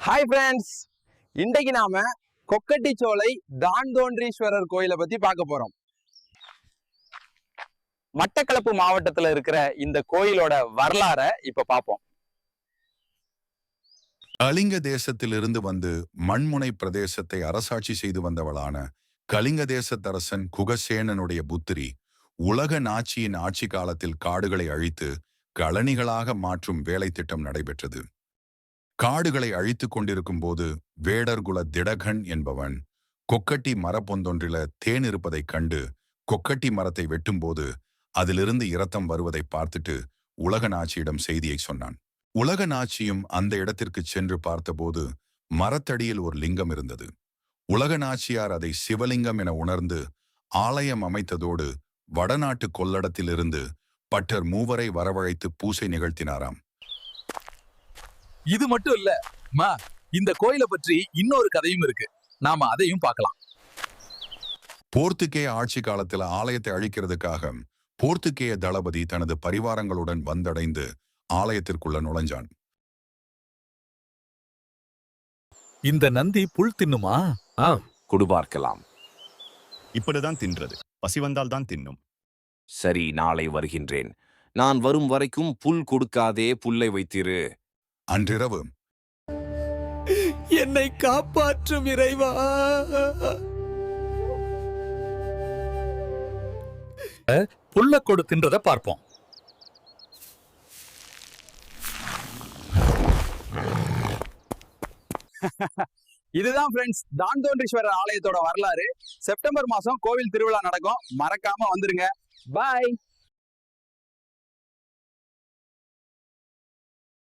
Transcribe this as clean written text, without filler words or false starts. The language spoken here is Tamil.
ஹாய் ஃப்ரெண்ட்ஸ், இன்றைக்கு நாம கொக்கட்டிச்சோலை தான்தோன்றீஸ்வரர் கோயிலை பத்தி பார்க்க போறோம். மட்டக்களப்பு மாவட்டத்துல இருக்கிற இந்த கோயிலோட வரலாற இப்ப பார்ப்போம். கலிங்க தேசத்திலிருந்து வந்து மண்முனை பிரதேசத்தை அரசாட்சி செய்து வந்தவளான கலிங்க தேசத்தரசன் குகசேனனுடைய புத்திரி உலக நாச்சியின் ஆட்சி காலத்தில் காடுகளை அழித்து கழனிகளாக மாற்றும் வேலை திட்டம் நடைபெற்றது. காடுகளை அழித்து கொண்டிருக்கும் போது வேடர்குல திடகன் என்பவன் கொக்கட்டி மரப்பொந்தொன்றில தேன் இருப்பதைக் கண்டு கொக்கட்டி மரத்தை வெட்டும்போது அதிலிருந்து இரத்தம் வருவதை பார்த்துட்டு உலக நாச்சியிடம் செய்தியை சொன்னான். உலக நாச்சியும் அந்த இடத்திற்கு சென்று பார்த்தபோது மரத்தடியில் ஒரு லிங்கம் இருந்தது. உலக நாச்சியார் அதை சிவலிங்கம் என உணர்ந்து ஆலயம் அமைத்ததோடு வடநாட்டு கொள்ளடத்திலிருந்து பட்டர் மூவரை வரவழைத்து பூசை நிகழ்த்தினாராம். இது மட்டும் இல்ல, இந்த கோயிலை பற்றி இன்னொரு கதையும் இருக்கு. நாம அதையும் பார்க்கலாம். போர்த்துகேய ஆட்சி காலத்துல ஆலயத்தை அழிக்கிறதுக்காக போர்த்துகேய தளபதி தனது பரிவாரங்களுடன் வந்தடைந்து ஆலயத்திற்குள்ள நுழைஞ்சான். இந்த நந்தி புல் தின்னுமா? குடுபார்க்கலாம். இப்படிதான் தின்றது. பசி வந்தால் தான் தின்னும். சரி, நாளை வருகின்றேன். நான் வரும் வரைக்கும் புல் கொடுக்காதே, புல்லை வைத்திரு. அன்றிரவு என்னை காப்பாற்றும் இறைவா. புல்ல கொடு தின்றத பார்ப்போம். இதுதான் ஃப்ரெண்ட்ஸ் தான்தோன்றீஸ்வரர் ஆலயத்தோட வரலாறு. செப்டம்பர் மாசம் கோவில் திருவிழா நடக்கும், மறக்காம வந்துருங்க. பாய்.